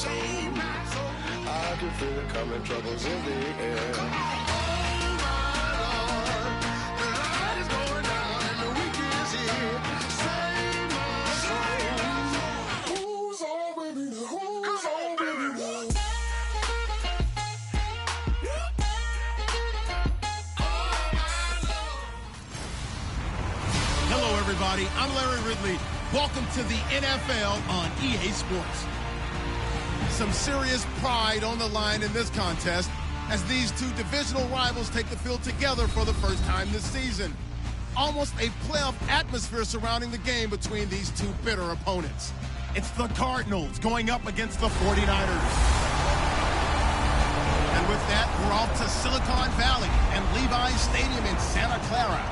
I can feel it coming, troubles in the air. Oh my Lord, the light is going down and the week is here. Save my soul. Who's on with me now? Who's on with me now? Hello, everybody. I'm Larry Ridley. Welcome to the NFL on EA Sports. Some serious pride on the line in this contest as these two divisional rivals take the field together for the first time this season. Almost a playoff atmosphere surrounding the game between these two bitter opponents. It's the Cardinals going up against the 49ers. And with that, we're off to Silicon Valley and Levi's Stadium in Santa Clara,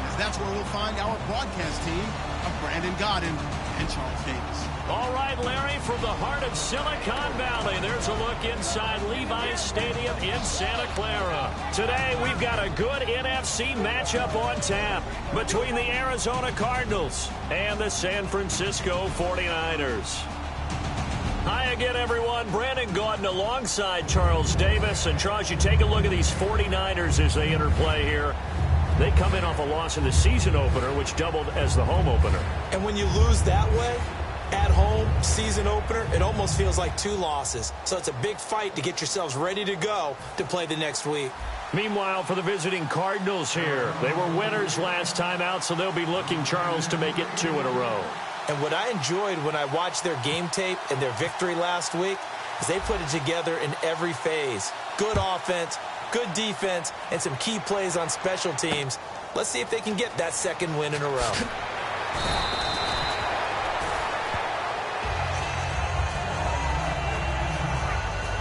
as that's where we'll find our broadcast team of Brandon Godden and Charles Davis. All right, Larry, from the heart of Silicon Valley, there's a look inside Levi's Stadium in Santa Clara. Today, we've got a good NFC matchup on tap between the Arizona Cardinals and the San Francisco 49ers. Hi again, everyone. Brandon Gaudin alongside Charles Davis. And, Charles, you take a look at these 49ers as they interplay here. They come in off a loss in the season opener, which doubled as the home opener. And when you lose that way, at home, season opener, it almost feels like two losses. So it's a big fight to get yourselves ready to go to play the next week. Meanwhile, for the visiting Cardinals here, they were winners last time out, so they'll be looking, Charles, to make it 2 in a row. And what I enjoyed when I watched their game tape and their victory last week is they put it together in every phase. Good offense, good defense, and some key plays on special teams. Let's see if they can get that second win in a row.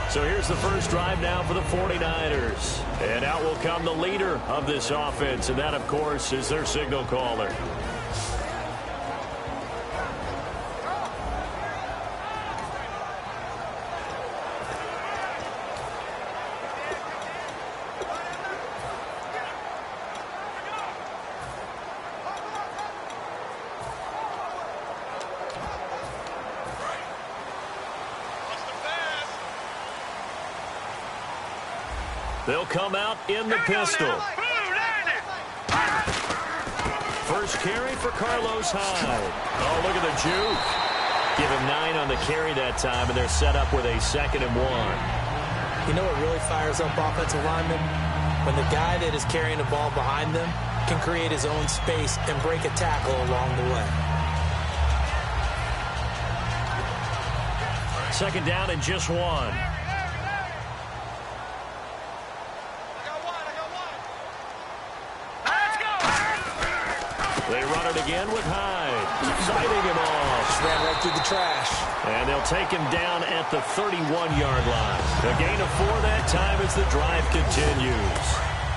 So here's the first drive now for the 49ers. And out will come the leader of this offense, and that, of course, is their signal caller. They'll come out in the pistol. First carry for Carlos Hyde. Oh, look at the juke. Give him 9 on the carry that time, and they're set up with a 2nd and 1. You know what really fires up offensive linemen? When the guy that is carrying the ball behind them can create his own space and break a tackle along the way. 2nd down and just 1. They run it again with Hyde. Fighting him off. Just ran right through the trash. And they'll take him down at the 31-yard line. A gain of 4 that time as the drive continues.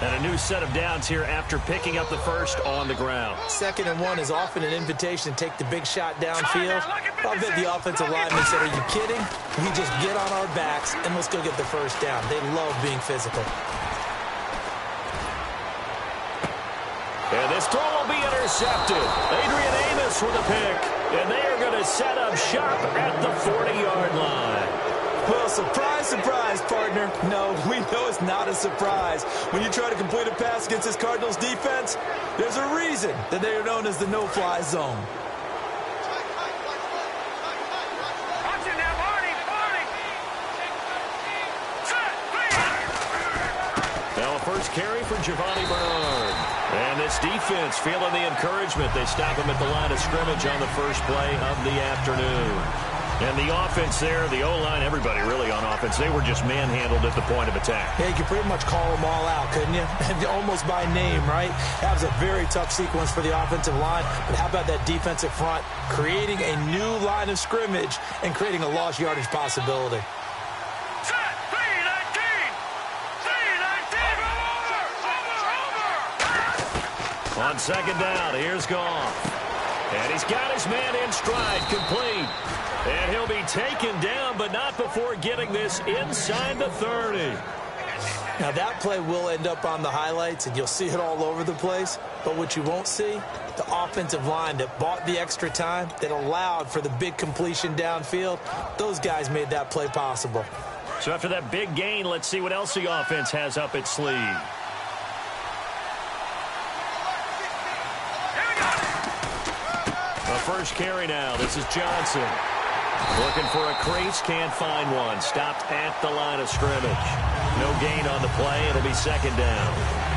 And a new set of downs here after picking up the first on the ground. 2nd and 1 is often an invitation to take the big shot downfield. I'll bet the offensive lineman said, are you kidding? We just get on our backs and let's go get the first down. They love being physical. And this throw will be intercepted. Adrian Amos with a pick. And they are going to set up shop at the 40-yard line. Well, surprise, surprise, partner. No, we know it's not a surprise. When you try to complete a pass against this Cardinals defense, there's a reason that they are known as the no-fly zone. Now a first carry for Giovanni Bernard. And this defense feeling the encouragement. They stop him at the line of scrimmage on the first play of the afternoon. And the offense there, the O-line, everybody really on offense, they were just manhandled at the point of attack. Yeah, you could pretty much call them all out, couldn't you? Almost by name, right? That was a very tough sequence for the offensive line. But how about that defensive front creating a new line of scrimmage and creating a lost yardage possibility? On 2nd down, here's Goff. And he's got his man in stride, complete. And he'll be taken down, but not before getting this inside the 30. Now, that play will end up on the highlights, and you'll see it all over the place. But what you won't see, the offensive line that bought the extra time, that allowed for the big completion downfield, those guys made that play possible. So after that big gain, let's see what else the offense has up its sleeve. The first carry now. This is Johnson. Looking for a crease, can't find one. Stopped at the line of scrimmage. No gain on the play. It'll be second down.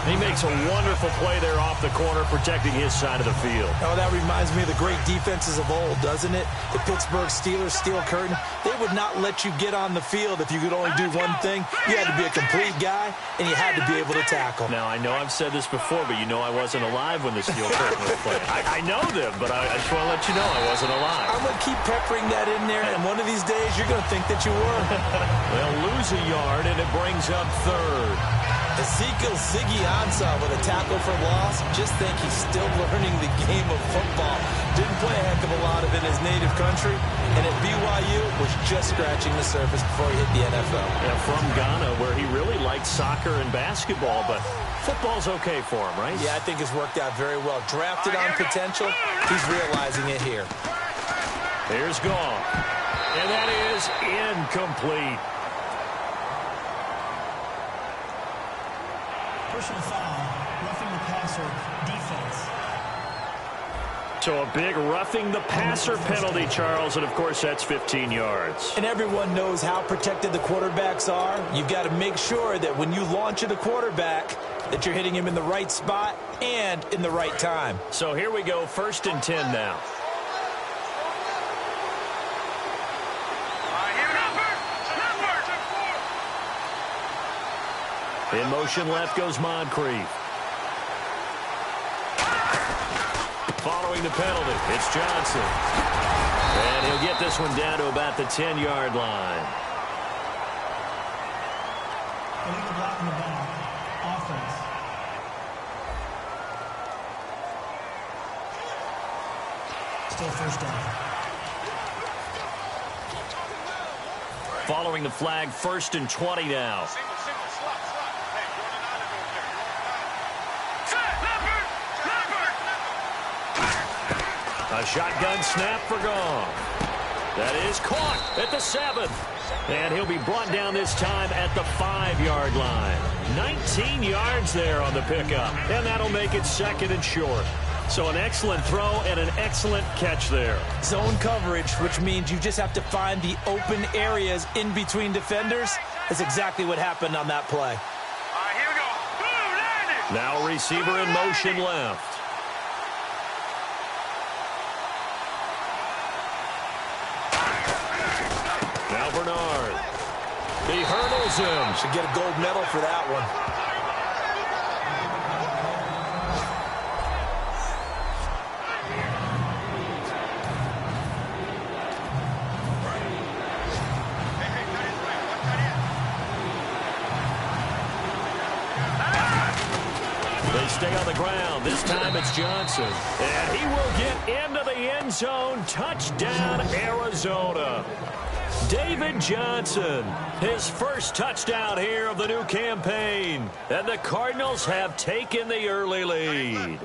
He makes a wonderful play there off the corner, protecting his side of the field. Oh, that reminds me of the great defenses of old, doesn't it? The Pittsburgh Steelers, Steel Curtain. They would not let you get on the field if you could only do one thing. You had to be a complete guy, and you had to be able to tackle. Now, I know I've said this before, but you know I wasn't alive when the Steel Curtain was playing. I know them, but I just want to let you know I wasn't alive. I'm going to keep peppering that in there, and one of these days you're going to think that you were. They'll lose a yard, and it brings up third. Ezekiel Ziggy Ansah with a tackle for loss. Just think he's still learning the game of football. Didn't play a heck of a lot of it in his native country, and at BYU was just scratching the surface before he hit the NFL. Yeah, from Ghana, where he really liked soccer and basketball, but football's okay for him, right? Yeah, I think it's worked out very well. Drafted on potential, he's realizing it here. Here's Gone, and that is incomplete. Personal foul, roughing the passer, defense. So a big roughing the passer penalty, Charles, and of course that's 15 yards. And everyone knows how protected the quarterbacks are. You've got to make sure that when you launch at a quarterback that you're hitting him in the right spot and in the right time. So here we go, 1st and 10 now. In motion left goes Moncrief. Following the penalty, it's Johnson. And he'll get this one down to about the 10-yard line. Illegal block in the back. Offense. Still first down. Following the flag, 1st and 20 now. A shotgun snap for Gone. That is caught at the 7th. And he'll be brought down this time at the 5-yard line. 19 yards there on the pickup. And that'll make it 2nd and short. So an excellent throw and an excellent catch there. Zone coverage, which means you just have to find the open areas in between defenders. That's exactly what happened on that play. Here we go. Boom, now receiver in motion left. Now Bernard. He hurdles him. Should get a gold medal for that one. They stay on the ground. This time it's Johnson. And he will get into the end zone. Touchdown, Arizona. David Johnson, his first touchdown here of the new campaign. And the Cardinals have taken the early lead.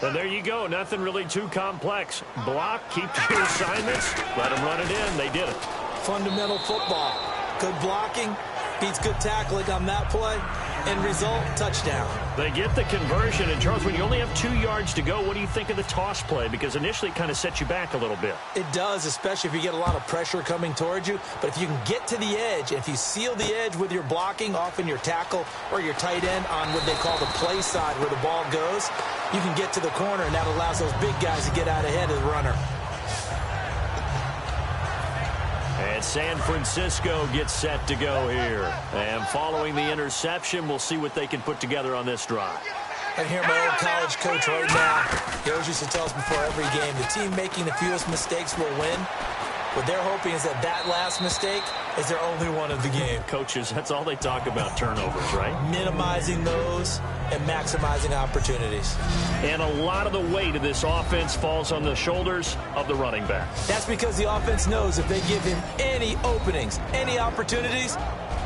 And there you go. Nothing really too complex. Block, keep your assignments, let them run it in. They did it. Fundamental football. Good blocking beats good tackling on that play. End result, touchdown. They get the conversion. And, Charles, when you only have 2 yards to go, what do you think of the toss play? Because initially it kind of sets you back a little bit. It does, especially if you get a lot of pressure coming towards you. But if you can get to the edge, if you seal the edge with your blocking, often your tackle or your tight end on what they call the play side where the ball goes, you can get to the corner, and that allows those big guys to get out ahead of the runner. And San Francisco gets set to go here. And following the interception, we'll see what they can put together on this drive. I hear my old college coach right now. He always used to tell us before every game, the team making the fewest mistakes will win. What they're hoping is that that last mistake is their only one of the game. Coaches, that's all they talk about, turnovers, right? Minimizing those and maximizing opportunities. And a lot of the weight of this offense falls on the shoulders of the running back. That's because the offense knows if they give him any openings, any opportunities,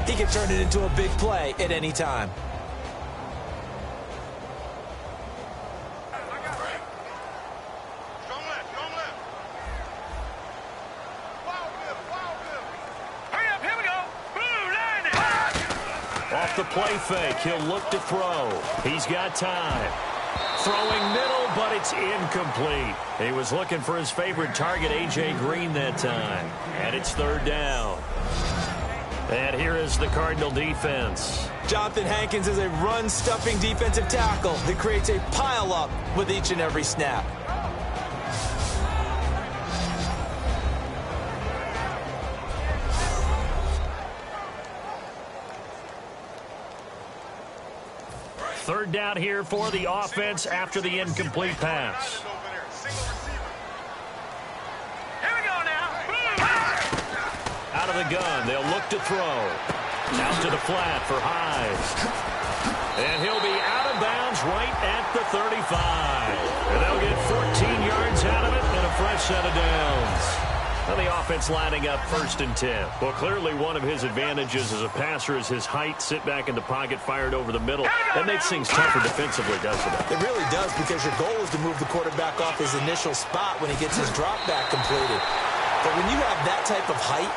he can turn it into a big play at any time. Off the play fake, he'll look to throw. He's got time. Throwing middle, but it's incomplete. He was looking for his favorite target, A.J. Green, that time. And it's third down. And here is the Cardinal defense. Jonathan Hankins is a run-stuffing defensive tackle that creates a pile-up with each and every snap. Third down here for the offense after the incomplete pass. Here we go now. Out of the gun, they'll look to throw. Out to the flat for Hyde. And he'll be out of bounds right at the 35. And they'll get 14 yards out of it and a fresh set of downs. Well, the offense lining up 1st and 10. Well, clearly one of his advantages as a passer is his height. Sit back in the pocket, fired over the middle. That makes things tougher defensively, doesn't it? It really does, because your goal is to move the quarterback off his initial spot when he gets his drop back completed. But when you have that type of height,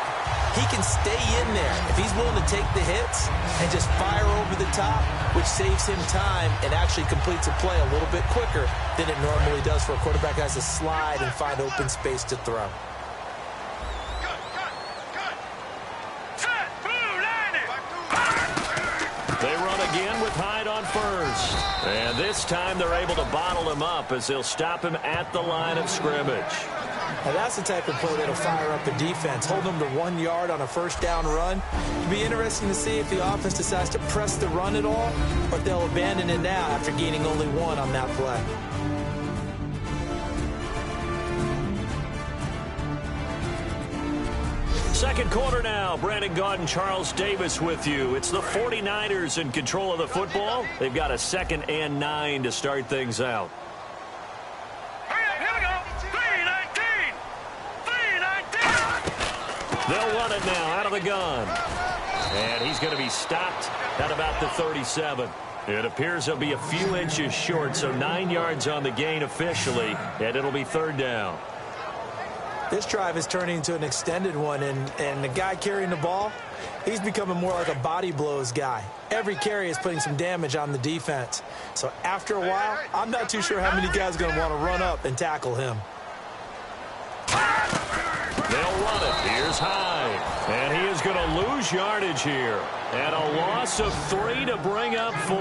he can stay in there if he's willing to take the hits and just fire over the top, which saves him time and actually completes a play a little bit quicker than it normally does for a quarterback who has to slide and find open space to throw. They run again with Hyde on first. And this time they're able to bottle him up as they'll stop him at the line of scrimmage. Now that's the type of play that'll fire up the defense. Hold them to 1 yard on a first down run. It'll be interesting to see if the offense decides to press the run at all, or if they'll abandon it now after gaining only 1 on that play. Second quarter now. Brandon Gaud and Charles Davis with you. It's the 49ers in control of the football. They've got a 2nd and 9 to start things out. Here we go. 3-19. 3-19. They'll run it now out of the gun. And he's going to be stopped at about the 37. It appears he'll be a few inches short, so 9 yards on the gain officially, and it'll be third down. This drive is turning into an extended one, and the guy carrying the ball, he's becoming more like a body blows guy. Every carry is putting some damage on the defense. So after a while, I'm not too sure how many guys are going to want to run up and tackle him. They'll run it. Here's Hyde. And he is going to lose yardage here. And a loss of 3 to bring up 4.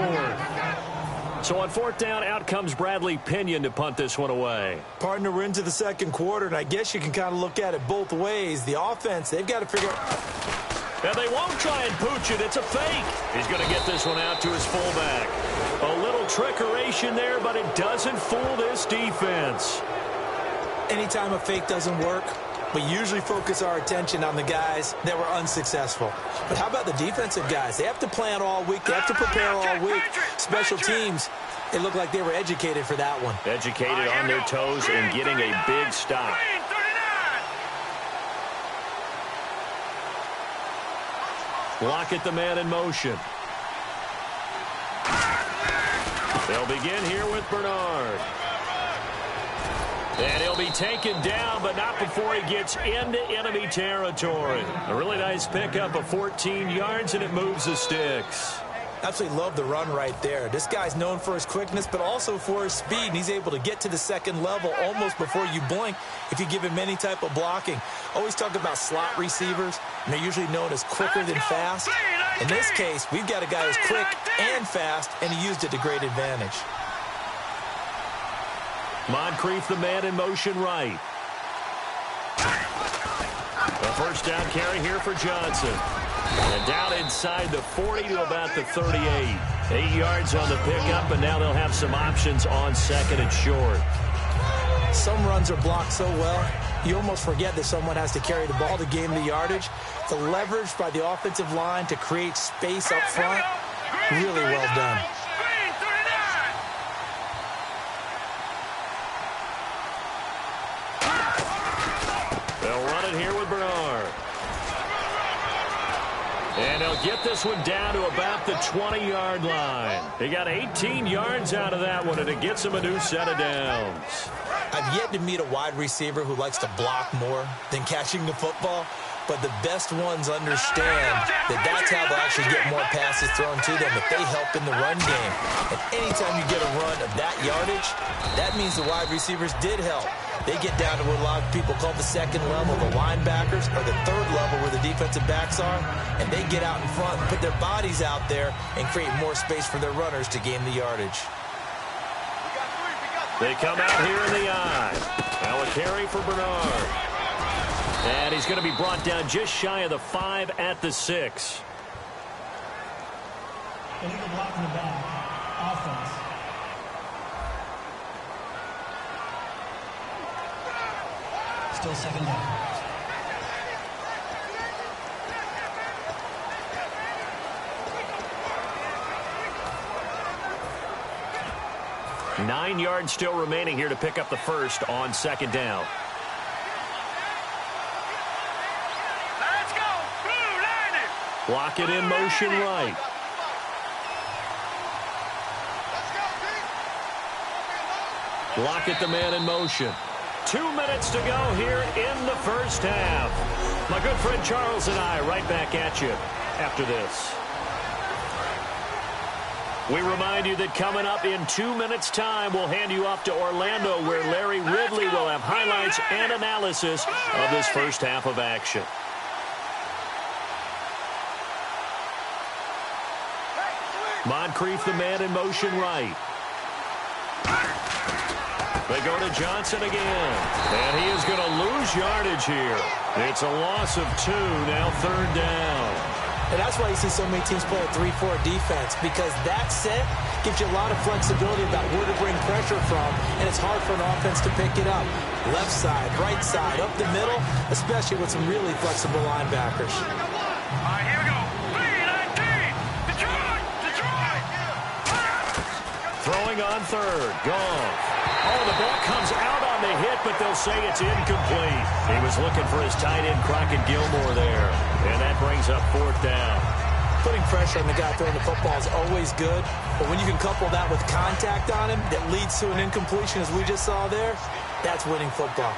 So on fourth down, out comes Bradley Pinion to punt this one away. Partner, we're into the second quarter, and I guess you can kind of look at it both ways. The offense, they've got to figure out. And they won't try and pooch it. It's a fake. He's going to get this one out to his fullback. A little trickeration there, but it doesn't fool this defense. Anytime a fake doesn't work, we usually focus our attention on the guys that were unsuccessful. But how about the defensive guys? They have to plan all week. They have to prepare all week. Special teams, it looked like they were educated for that one. Educated on their toes and getting a big stop. Lockett the man in motion. They'll begin here with Bernard. And he'll be taken down, but not before he gets into enemy territory. A really nice pickup of 14 yards, and it moves the sticks. Absolutely love the run right there. This guy's known for his quickness, but also for his speed, and he's able to get to the second level almost before you blink if you give him any type of blocking. Always talk about slot receivers, and they're usually known as quicker than fast. In this case, we've got a guy who's quick and fast, and he used it to great advantage. Moncrief the man in motion right. A first down carry here for Johnson. And down inside the 40 to about the 38. 8 yards on the pickup, and now they'll have some options on second and short. Some runs are blocked so well, you almost forget that someone has to carry the ball to gain the yardage. The leverage by the offensive line to create space up front, really well done. They'll They'll get this one down to about the 20-yard line. They got 18 yards out of that one, and it gets them a new set of downs. I've yet to meet a wide receiver who likes to block more than catching the football, but the best ones understand that that's how they'll actually get more passes thrown to them if they help in the run game. And anytime you get a run of that yardage, that means the wide receivers did help. They get down to what a lot of people call the second level, the linebackers, or the third level where the defensive backs are, and they get out in front and put their bodies out there and create more space for their runners to gain the yardage. They come out here in the I. Now a carry for Bernard. And he's going to be brought down just shy of the 5 at the 6. Illegal block in the back. Offense. Still second down. Nine yards still remaining here to pick up the first on second down. Let's go. Blue, line it. Block it in motion right. Block it the man in motion. 2 minutes to go here in the first half. My good friend Charles and I right back at you after this. We remind you that coming up in 2 minutes' time, we'll hand you off to Orlando, where Larry Ridley will have highlights and analysis of this first half of action. Moncrief, the man in motion right. They go to Johnson again, and he is going to lose yardage here. It's a loss of 2, now third down. And that's why you see so many teams play a 3-4 defense, because that set gives you a lot of flexibility about where to bring pressure from, and it's hard for an offense to pick it up. Left side, right side, up the middle, especially with some really flexible linebackers. All right, here we go. 3-19. Detroit. Throwing on third. Gone. Oh, the ball comes out on the hit, but they'll say it's incomplete. He was looking for his tight end, Crockett Gilmore, there. And that brings up fourth down. Putting pressure on the guy throwing the football is always good, but when you can couple that with contact on him that leads to an incompletion, as we just saw there, that's winning football.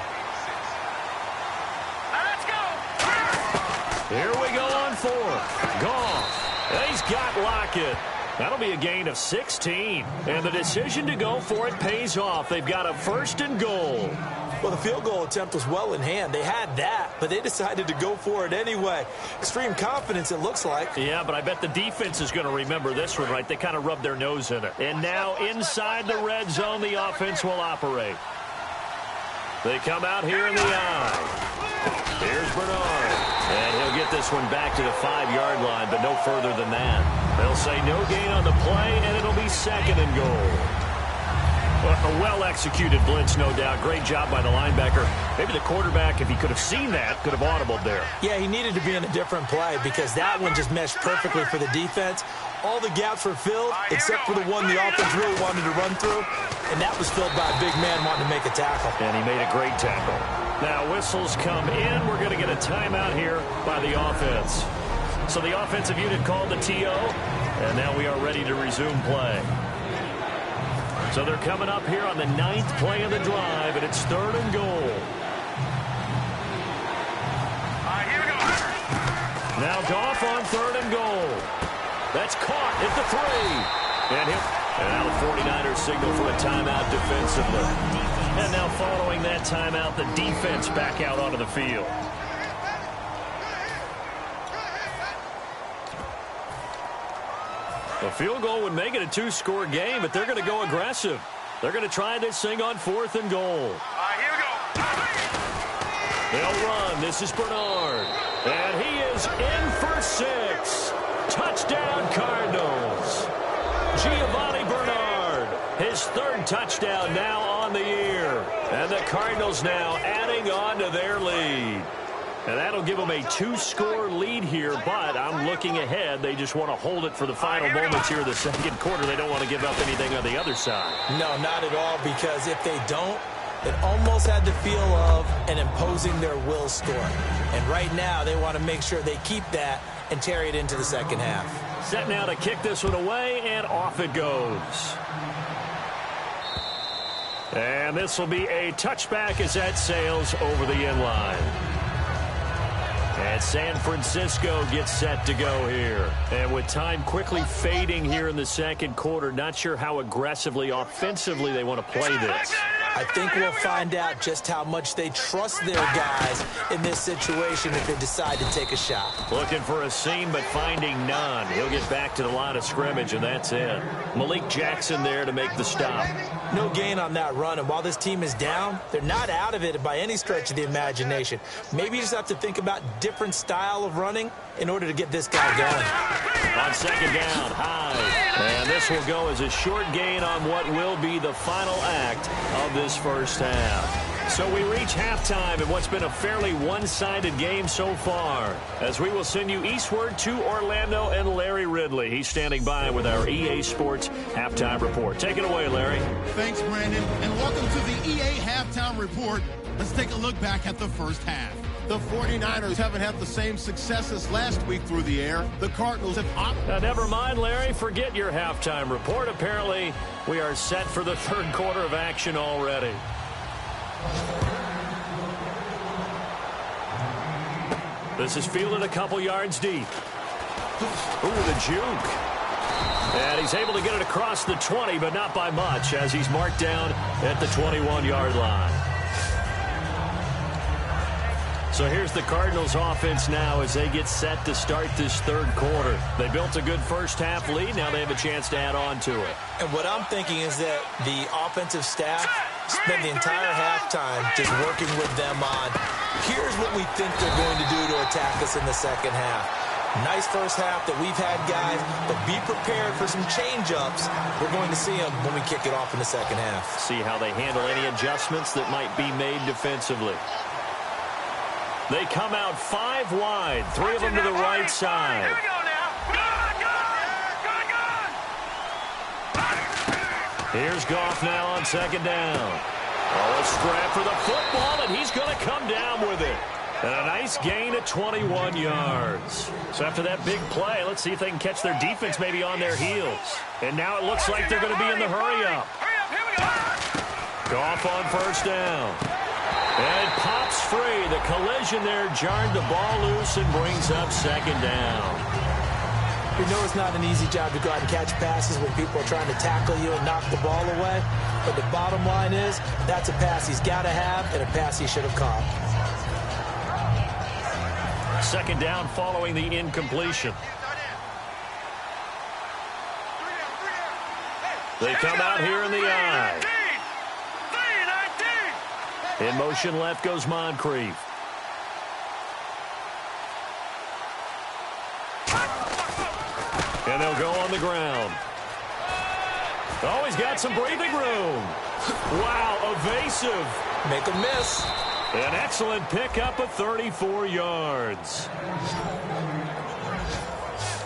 Let's go. Here we go on fourth. Goff. He's got Lockett. That'll be a gain of 16. And the decision to go for it pays off. They've got a first and goal. Well, the field goal attempt was well in hand. They had that, but they decided to go for it anyway. Extreme confidence, it looks like. Yeah, but I bet the defense is going to remember this one, right? They kind of rubbed their nose in it. And now inside the red zone, the offense will operate. They come out here in the I. Here's Bernard. And he'll get this one back to the 5-yard line, but no further than that. They'll say no gain on the play, and it'll be second and goal. A well-executed blitz, no doubt. Great job by the linebacker. Maybe the quarterback, if he could have seen that, could have audibled there. Yeah, he needed to be in a different play because that one just meshed perfectly for the defense. All the gaps were filled except for the one the offense really wanted to run through, and that was filled by a big man wanting to make a tackle. And he made a great tackle. Now whistles come in. We're going to get a timeout here by the offense. So the offensive unit called the TO, and now we are ready to resume play. So they're coming up here on the 9th play of the drive, and it's third and goal. All right, here we go. Now Goff on third and goal. That's caught at the 3. And now the 49ers signal for a timeout defensively. And now following that timeout, the defense back out onto the field. A field goal would make it a 2-score game, but they're going to go aggressive. They're going to try this thing on fourth and goal. All right, here we go. They'll run. This is Bernard. And he is in for 6. Touchdown, Cardinals. Giovanni Bernard, his 3rd touchdown now on the year. And the Cardinals now adding on to their lead. And that'll give them a 2-score lead here, but I'm looking ahead. They just want to hold it for the final moments here of the second quarter. They don't want to give up anything on the other side. No, not at all, because if they don't, it almost had the feel of an imposing their will score. And right now, they want to make sure they keep that and carry it into the second half. Set now to kick this one away, and off it goes. And this will be a touchback as that sails over the end line. And San Francisco gets set to go here. And with time quickly fading here in the second quarter, not sure how aggressively, offensively they want to play this. I think we'll find out just how much they trust their guys in this situation if they decide to take a shot. Looking for a seam, but finding none. He'll get back to the line of scrimmage, and that's it. Malik Jackson there to make the stop. No gain on that run, and while this team is down, they're not out of it by any stretch of the imagination. Maybe you just have to think about different style of running in order to get this guy going. On second down, Hyde. And this will go as a short gain on what will be the final act of this first half. So we reach halftime in what's been a fairly one-sided game so far, as we will send you eastward to Orlando and Larry Ridley. He's standing by with our EA Sports Halftime Report. Take it away, Larry. Thanks, Brandon, and welcome to the EA Halftime Report. Let's take a look back at the first half. The 49ers haven't had the same success as last week through the air. The Cardinals have opted. Now, never mind, Larry. Forget your halftime report. Apparently, we are set for the third quarter of action already. This is fielded a couple yards deep. Ooh, the juke. And he's able to get it across the 20, but not by much, as he's marked down at the 21-yard line. So here's the Cardinals offense now as they get set to start this third quarter. They built a good first half lead. Now they have a chance to add on to it. And what I'm thinking is that the offensive staff spent the entire halftime just working with them on, here's what we think they're going to do to attack us in the second half. Nice first half that we've had, guys, but be prepared for some change-ups. We're going to see them when we kick it off in the second half. See how they handle any adjustments that might be made defensively. They come out 5 wide, 3 of them to the right side. Here we go now. Good. Here's Goff now on second down. Oh, a scrap for the football, and he's going to come down with it. And a nice gain at 21 yards. So after that big play, let's see if they can catch their defense maybe on their heels. And now it looks like they're going to be in the hurry-up. Here we go. Goff on first down. And pops free. The collision there jarred the ball loose and brings up second down. We know it's not an easy job to go out and catch passes when people are trying to tackle you and knock the ball away. But the bottom line is, that's a pass he's got to have and a pass he should have caught. Second down following the incompletion. They come out here in the eye. In motion left goes Moncrief. And they'll go on the ground. Oh, he's got some breathing room. Wow, evasive. Make a miss. An excellent pickup of 34 yards.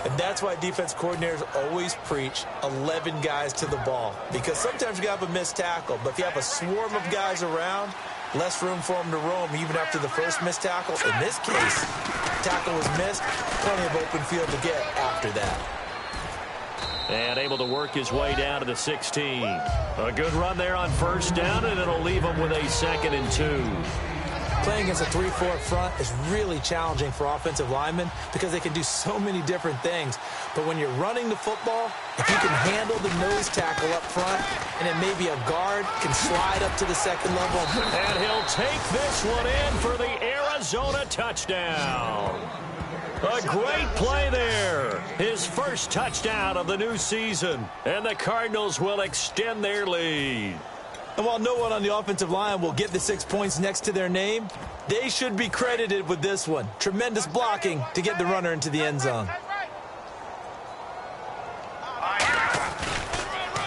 And that's why defense coordinators always preach 11 guys to the ball. Because sometimes you have a missed tackle, but if you have a swarm of guys around, less room for them to roam even after the first missed tackle. In this case, tackle was missed, plenty of open field to get after that. And able to work his way down to the 16. A good run there on first down, and it'll leave him with a 2nd and 2. Playing against a 3-4 front is really challenging for offensive linemen because they can do so many different things. But when you're running the football, if you can handle the nose tackle up front, and then maybe a guard can slide up to the second level. And he'll take this one in for the Arizona touchdown. A great play there. His first touchdown of the new season. And the Cardinals will extend their lead. And while no one on the offensive line will get the 6 points next to their name, they should be credited with this one. Tremendous blocking to get the runner into the end zone.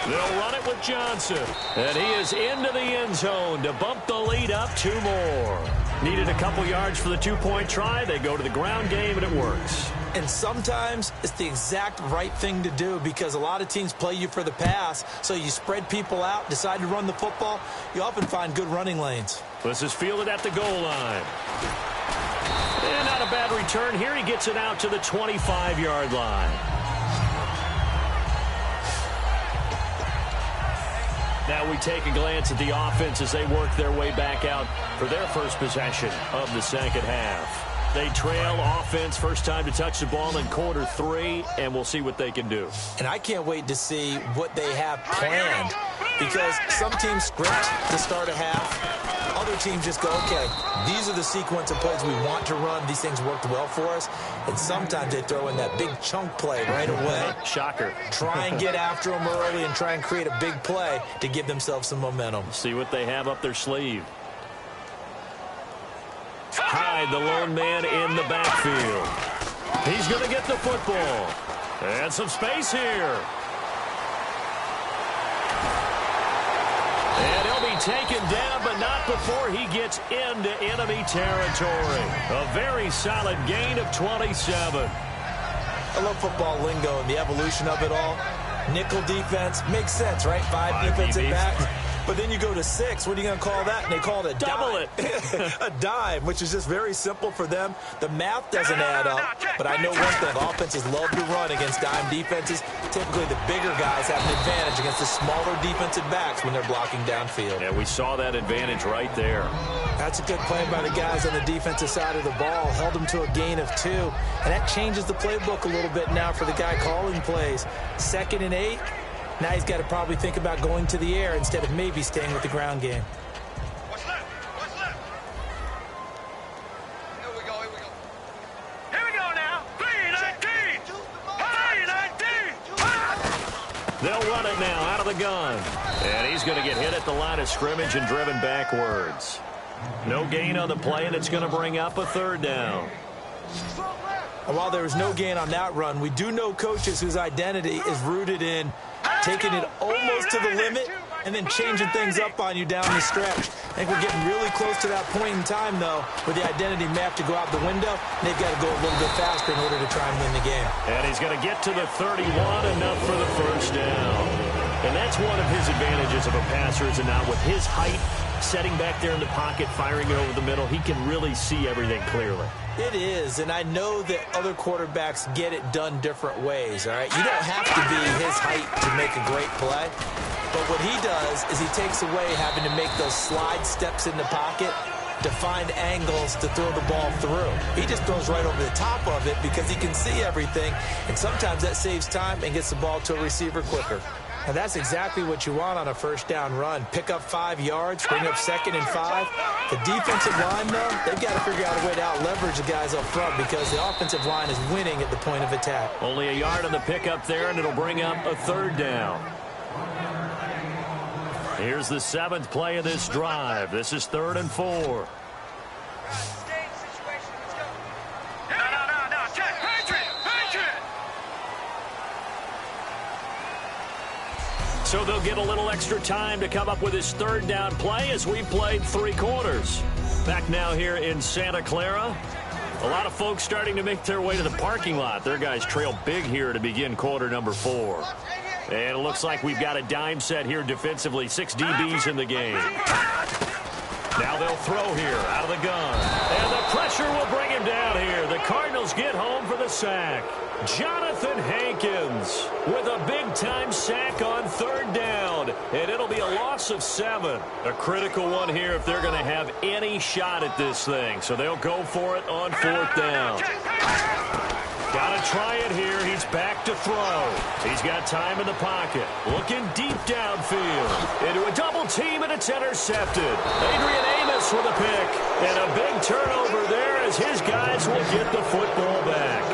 They'll run it with Johnson. And he is into the end zone to bump the lead up 2 more. Needed a couple yards for the 2-point try. They go to the ground game, and it works. And sometimes it's the exact right thing to do because a lot of teams play you for the pass. So you spread people out, decide to run the football. You often find good running lanes. This is fielded at the goal line. And not a bad return here. He gets it out to the 25-yard line. Now we take a glance at the offense as they work their way back out for their first possession of the second half. They trail offense, first time to touch the ball in quarter 3, and we'll see what they can do. And I can't wait to see what they have planned, because some teams script to start a half. Other teams just go, okay, these are the sequence of plays we want to run. These things worked well for us. And sometimes they throw in that big chunk play right away. Shocker. Try and get after them early and try and create a big play to give themselves some momentum. See what they have up their sleeve. Hyde, the lone man in the backfield. He's going to get the football. And some space here. And he'll be taken down, but not before he gets into enemy territory. A very solid gain of 27. I love football lingo and the evolution of it all. Nickel defense makes sense, right? Five defensive backs. But then you go to 6. What are you going to call that? And they call it a double dime. A dime, which is just very simple for them. The math doesn't add up. But I know one thing. Offenses love to run against dime defenses. Typically, the bigger guys have an advantage against the smaller defensive backs when they're blocking downfield. Yeah, we saw that advantage right there. That's a good play by the guys on the defensive side of the ball. Held them to a gain of 2. And that changes the playbook a little bit now for the guy calling plays. 2nd and 8. Now he's got to probably think about going to the air instead of maybe staying with the ground game. What's left? What's left? Here we go, here we go. Here we go now. 3-19. 3-19. They'll run it now out of the gun. And he's going to get hit at the line of scrimmage and driven backwards. No gain on the play, and it's going to bring up a 3rd down. And while there was no gain on that run, we do know coaches whose identity is rooted in taking it almost to the limit and then changing things up on you down the stretch. I think we're getting really close to that point in time, though, where the identity may have to go out the window, and they've got to go a little bit faster in order to try and win the game. And he's going to get to the 31, enough for the 1st down. And that's one of his advantages of a passer, is not with his height, setting back there in the pocket, firing it over the middle, he can really see everything clearly. It is, and I know that other quarterbacks get it done different ways, all right? You don't have to be his height to make a great play, but what he does is he takes away having to make those slide steps in the pocket to find angles to throw the ball through. He just throws right over the top of it because he can see everything, and sometimes that saves time and gets the ball to a receiver quicker. And that's exactly what you want on a 1st down run. Pick up 5 yards, bring up 2nd and 5. The defensive line, though, they've got to figure out a way to out-leverage the guys up front because the offensive line is winning at the point of attack. Only a yard on the pickup there, and it'll bring up a 3rd down. Here's the 7th play of this drive. This is 3rd and 4. So they'll get a little extra time to come up with his 3rd down play as we played 3 quarters. Back now here in Santa Clara. A lot of folks starting to make their way to the parking lot. Their guys trail big here to begin quarter number 4. And it looks like we've got a dime set here defensively. 6 DBs in the game. Now they'll throw here out of the gun. And the pressure will bring him down here. The Cardinals get home for the sack. Jonathan Hankins with a big-time sack on 3rd down. And it'll be a loss of 7. A critical one here if they're going to have any shot at this thing. So they'll go for it on 4th down. Got to try it here. He's back to throw. He's got time in the pocket. Looking deep downfield. Into a double team, and it's intercepted. Adrian Amos with a pick. And a big turnover there as his guys will get the football back.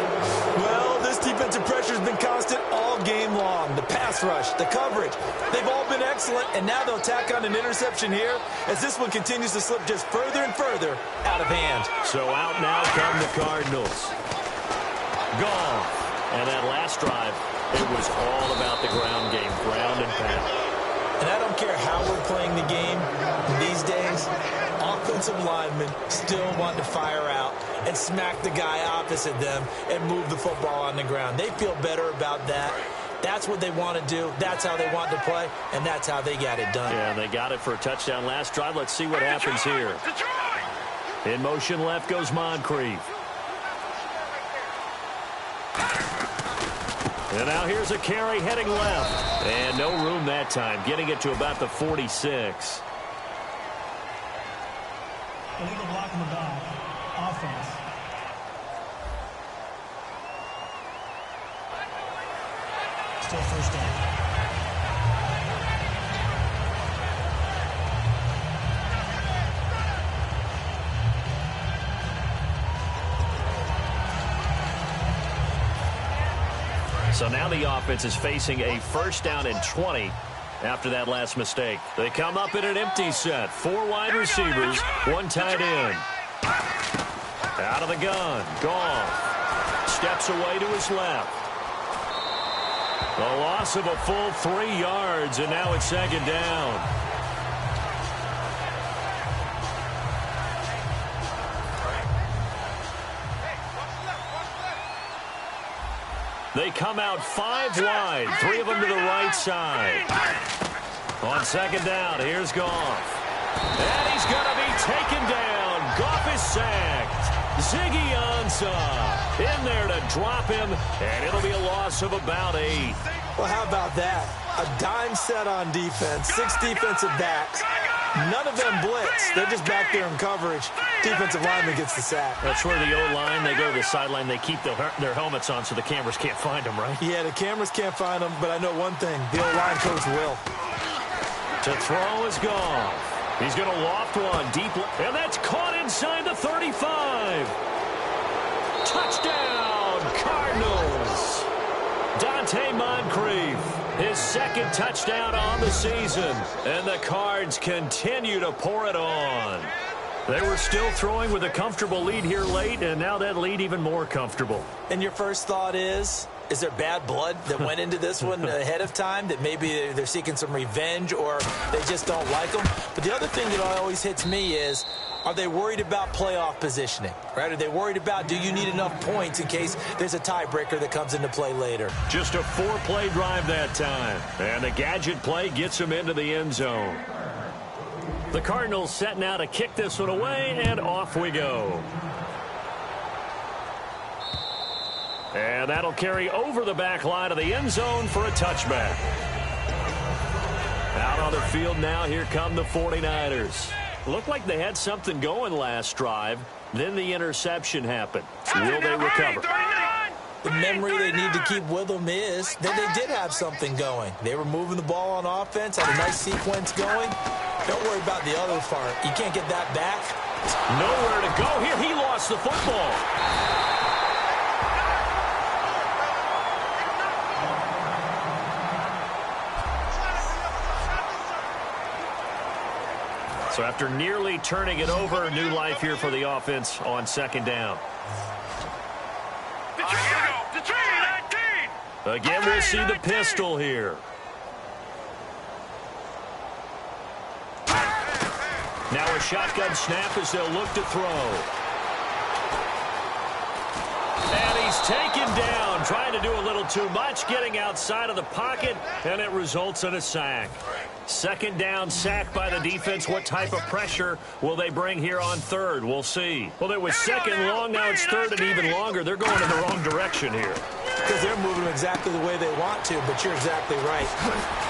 Well, this defensive pressure has been constant all game long. The pass rush, the coverage, they've all been excellent, and now they'll tack on an interception here as this one continues to slip just further and further out of hand. So out now come the Cardinals. Gone. And that last drive, it was all about the ground game, ground and pound. And I don't care how we're playing the game these days, offensive linemen still want to fire out and smack the guy opposite them and move the football on the ground. They feel better about that. That's what they want to do. That's how they want to play, and that's how they got it done. Yeah, they got it for a touchdown last drive. Let's see what happens here. In motion left goes Moncrief. And now here's a carry heading left. And no room that time, getting it to about the 46. Illegal block in the back. Offense. Still first down. So now the offense is facing a first down and 20 after that last mistake. They come up in an empty set. 4 wide receivers, 1 tight end. Out of the gun, Goff steps away to his left. A loss of a full 3 yards, and now it's second down. They come out 5 wide, 3 of them to the right side. On second down, here's Goff. And he's going to be taken down. Goff is sacked. Ziggy Ansah in there to drop him, and it'll be a loss of about 8. Well, how about that? A dime set on defense, 6 defensive backs. None of them blitz. They're just back there in coverage. Defensive lineman gets the sack. That's where the O-line, they go to the sideline, they keep their helmets on so the cameras can't find them, right? Yeah, the cameras can't find them, but I know one thing. The O-line coach will. To throw is Goff. He's going to loft one deep, and that's caught inside the 35. Touchdown, Cardinals. Dante Moncrief, his second touchdown on the season, and the Cards continue to pour it on. They were still throwing with a comfortable lead here late, and now that lead even more comfortable. And your first thought is there bad blood that went into this one ahead of time, that maybe they're seeking some revenge or they just don't like them? But the other thing that always hits me is, are they worried about playoff positioning, right? Are they worried about, do you need enough points in case there's a tiebreaker that comes into play later? Just a 4-play drive that time, and the gadget play gets him into the end zone. The Cardinals set now to kick this one away, and off we go. And that'll carry over the back line of the end zone for a touchback. Out on the field now, here come the 49ers. Looked like they had something going last drive. Then the interception happened. Will they recover? The memory they need to keep with them is that they did have something going. They were moving the ball on offense, had a nice sequence going. Don't worry about the other part. You can't get that back. Nowhere to go here. He lost the football. So after nearly turning it over, new life here for the offense on second down. Again, we'll see the pistol here. Now a shotgun snap as they'll look to throw. And he's taken down, trying to do a little too much, getting outside of the pocket, and it results in a sack. Second down, sack by the defense. What type of pressure will they bring here on third? We'll see. Well, it was second long. Now it's third and even longer. They're going in the wrong direction here. Because they're moving exactly the way they want to, but you're exactly right.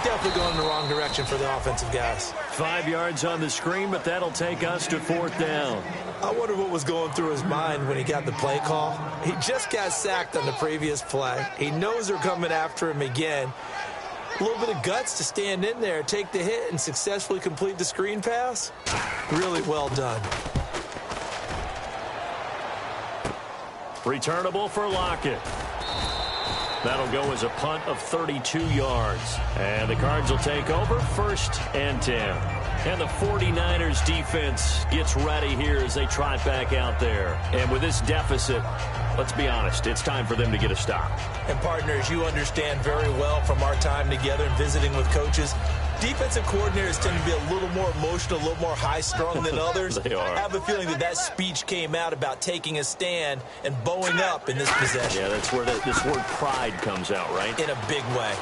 Definitely going in the wrong direction for the offensive guys. 5 yards on the screen, but that'll take us to fourth down. I wonder what was going through his mind when he got the play call. He just got sacked on the previous play. He knows they're coming after him again. A little bit of guts to stand in there, take the hit, and successfully complete the screen pass. Really well done. Returnable for Lockett. That'll go as a punt of 32 yards. And the Cards will take over, 1st and 10. And the 49ers defense gets ready here as they trot back out there. And with this deficit, let's be honest, it's time for them to get a stop. And partners, you understand very well from our time together and visiting with coaches, defensive coordinators tend to be a little more emotional, a little more high-strung than others. They are. I have a feeling that speech came out about taking a stand and bowing up in this possession. Yeah, that's where this word pride comes out, right? In a big way.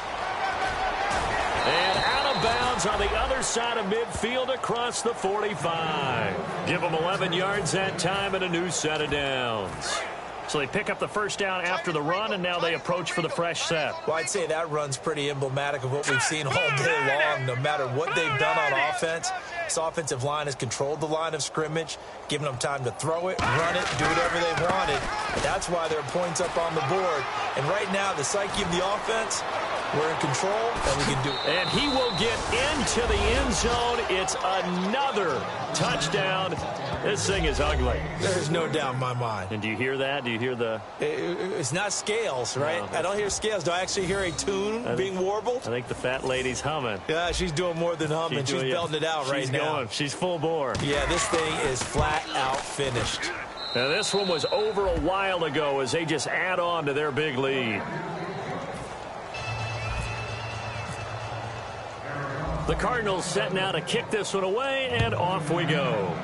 And out of bounds on the other side of midfield across the 45. Give them 11 yards that time and a new set of downs. So they pick up the first down after the run, and now they approach for the fresh set. Well, I'd say that run's pretty emblematic of what we've seen all day long. No matter what they've done on offense, this offensive line has controlled the line of scrimmage, giving them time to throw it, run it, do whatever they wanted. That's why there are points up on the board. And right now, the psyche of the offense, we're in control, and we can do it. And he will get into the end zone. It's another touchdown. This thing is ugly. There's no doubt in my mind. And do you hear that? Do you hear the... It's not scales, right? No, I don't hear scales. Do I actually hear a tune being warbled? I think the fat lady's humming. Yeah, she's doing more than humming. She's belting it out right now. Going. She's full bore. Yeah, this thing is flat out finished. Now, this one was over a while ago as they just add on to their big lead. The Cardinals set now to kick this one away, and off we go.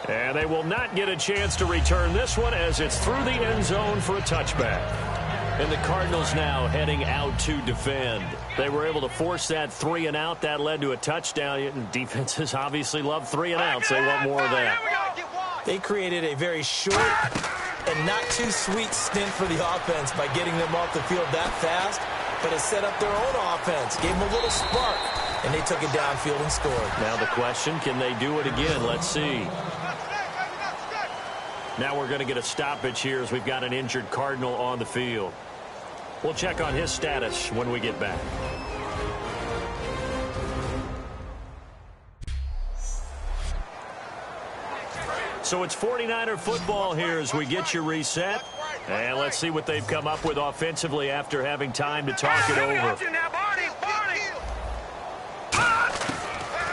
And they will not get a chance to return this one as it's through the end zone for a touchback. And the Cardinals now heading out to defend. They were able to force that 3 and out. That led to a touchdown. And defenses obviously love 3 and outs. They want more of that. They created a very short and not too sweet stint for the offense by getting them off the field that fast. But it set up their own offense, gave them a little spark, and they took it downfield and scored. Now the question, can they do it again? Let's see. Now we're going to get a stoppage here as we've got an injured Cardinal on the field. We'll check on his status when we get back. So it's 49er football here as we get you reset. And let's see what they've come up with offensively after having time to talk it over.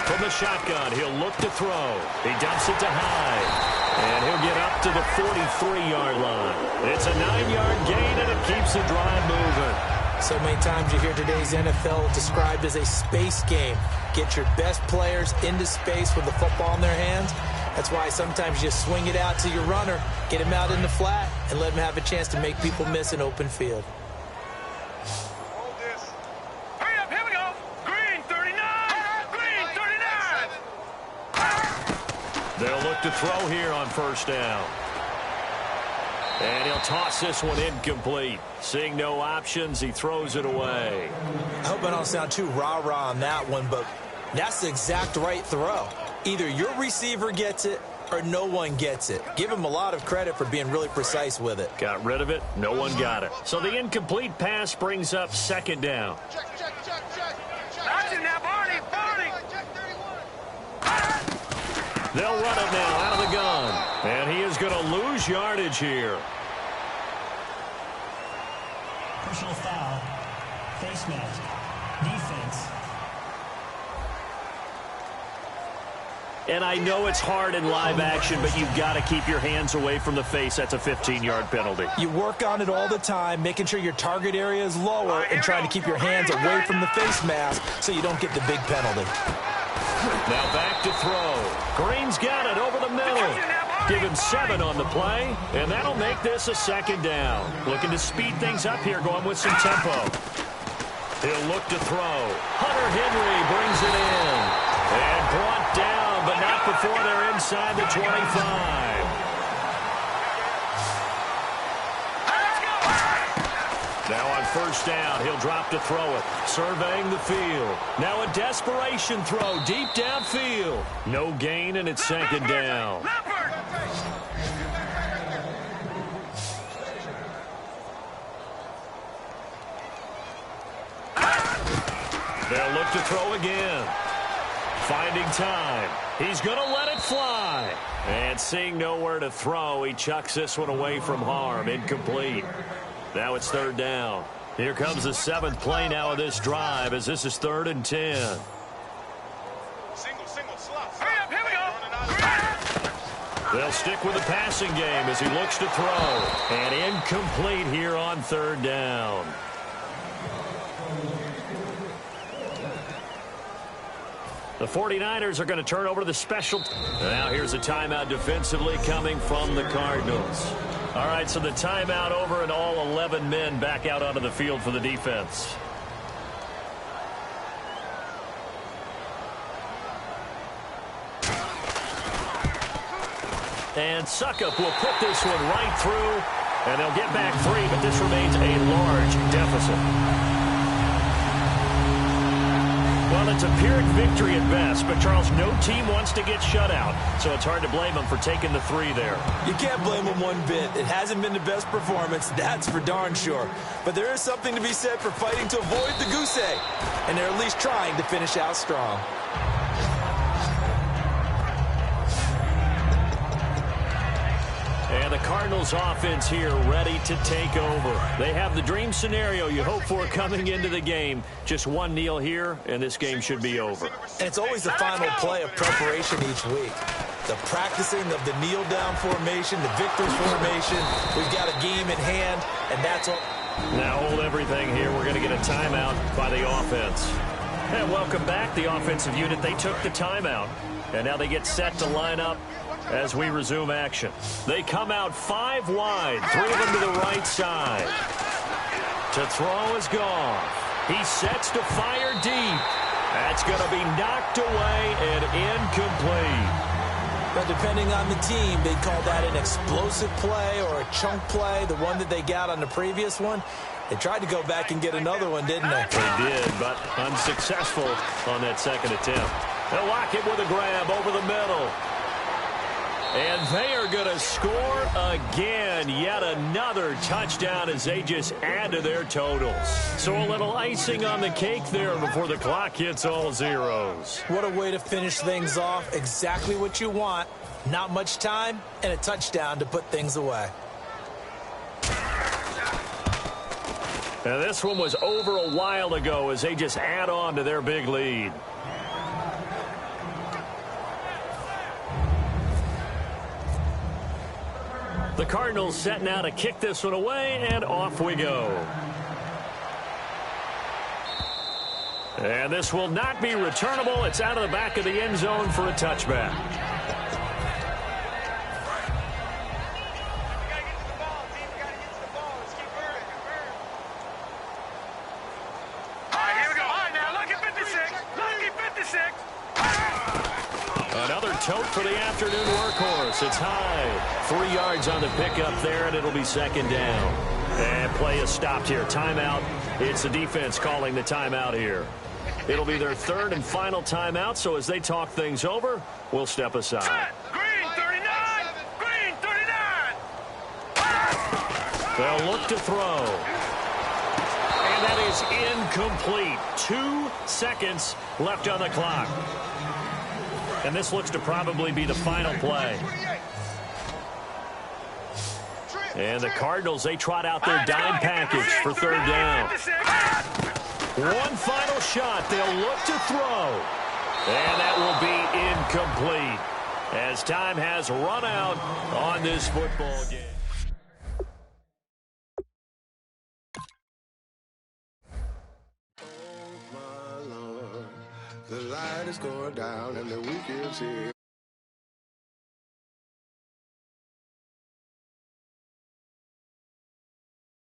From the shotgun, he'll look to throw. He dumps it to Hyde. And he'll get up to the 43-yard line. It's a 9-yard gain, and it keeps the drive moving. So many times you hear today's NFL described as a space game. Get your best players into space with the football in their hands. That's why sometimes you swing it out to your runner, get him out in the flat, and let him have a chance to make people miss an open field. Hold this. Hurry up, here we go. Green 39. Green 39. They'll look to throw here on first down. And he'll toss this one incomplete. Seeing no options, he throws it away. I hope I don't sound too rah-rah on that one, but that's the exact right throw. Either your receiver gets it or no one gets it. Give him a lot of credit for being really precise with it. Got rid of it. No one got it. So the incomplete pass brings up second down. Check. That's in now, Barney. Check 31. They'll run it now out of the gun. And he is going to lose yardage here. Personal foul. Face mask. Defense. And I know it's hard in live action, but you've got to keep your hands away from the face. That's a 15-yard penalty. You work on it all the time, making sure your target area is lower and trying to keep your hands away from the face mask so you don't get the big penalty. Now back to throw. Green's got it over the middle. Give him 7 on the play, and that'll make this a second down. Looking to speed things up here, going with some tempo. He'll look to throw. Hunter Henry brings it in. And brought down, but not before they're inside the 25. Now on first down, he'll drop to throw it. Surveying the field. Now a desperation throw deep downfield. No gain, and it's second down. They'll look to throw again. Finding time. He's going to let it fly. And seeing nowhere to throw, he chucks this one away from harm. Incomplete. Now it's third down. Here comes the 7th play now of this drive as this is 3rd and 10. Single, slot. Hurry up, here we go. They'll stick with the passing game as he looks to throw. And incomplete here on 3rd down. The 49ers are going to turn over to the special. Now here's a timeout defensively coming from the Cardinals. All right, so the timeout over and all 11 men back out onto the field for the defense. And Suckup will put this one right through, and they'll get back 3, but this remains a large deficit. Well, it's a Pyrrhic victory at best, but Charles, no team wants to get shut out, so it's hard to blame them for taking the 3 there. You can't blame them one bit. It hasn't been the best performance, that's for darn sure. But there is something to be said for fighting to avoid the goose egg, and they're at least trying to finish out strong. And the Cardinals offense here ready to take over. They have the dream scenario you hope for coming into the game. Just one kneel here, and this game should be over. And it's always the final play of preparation each week. The practicing of the kneel-down formation, the victory formation. We've got a game in hand, and that's all. Now hold everything here. We're going to get a timeout by the offense. And welcome back, the offensive unit. They took the timeout, and now they get set to line up as we resume action. They come out 5 wide, 3 of them to the right side. To throw is Goff. He sets to fire deep. That's going to be knocked away and incomplete. But depending on the team, they'd call that an explosive play or a chunk play, the one that they got on the previous one. They tried to go back and get another one, didn't they? They did, but unsuccessful on that second attempt. They'll lock it with a grab over the middle. And they are going to score again. Yet another touchdown as they just add to their totals. So a little icing on the cake there before the clock hits all zeros. What a way to finish things off. Exactly what you want. Not much time and a touchdown to put things away. And this one was over a while ago as they just add on to their big lead. The Cardinals set now to kick this one away, and off we go. And this will not be returnable. It's out of the back of the end zone for a touchback. Another tote for the afternoon workhorse. It's high. 3 yards on the pickup there, and it'll be second down. And play is stopped here. Timeout. It's the defense calling the timeout here. It'll be their 3rd and final timeout, so as they talk things over, we'll step aside. Green 39! Green 39! They'll look to throw. And that is incomplete. 2 seconds left on the clock. And this looks to probably be the final play. And the Cardinals, they trot out their dime package for 3rd down. One final shot. They'll look to throw. And that will be incomplete as time has run out on this football game. Oh, my Lord, the light is going down and the week is here.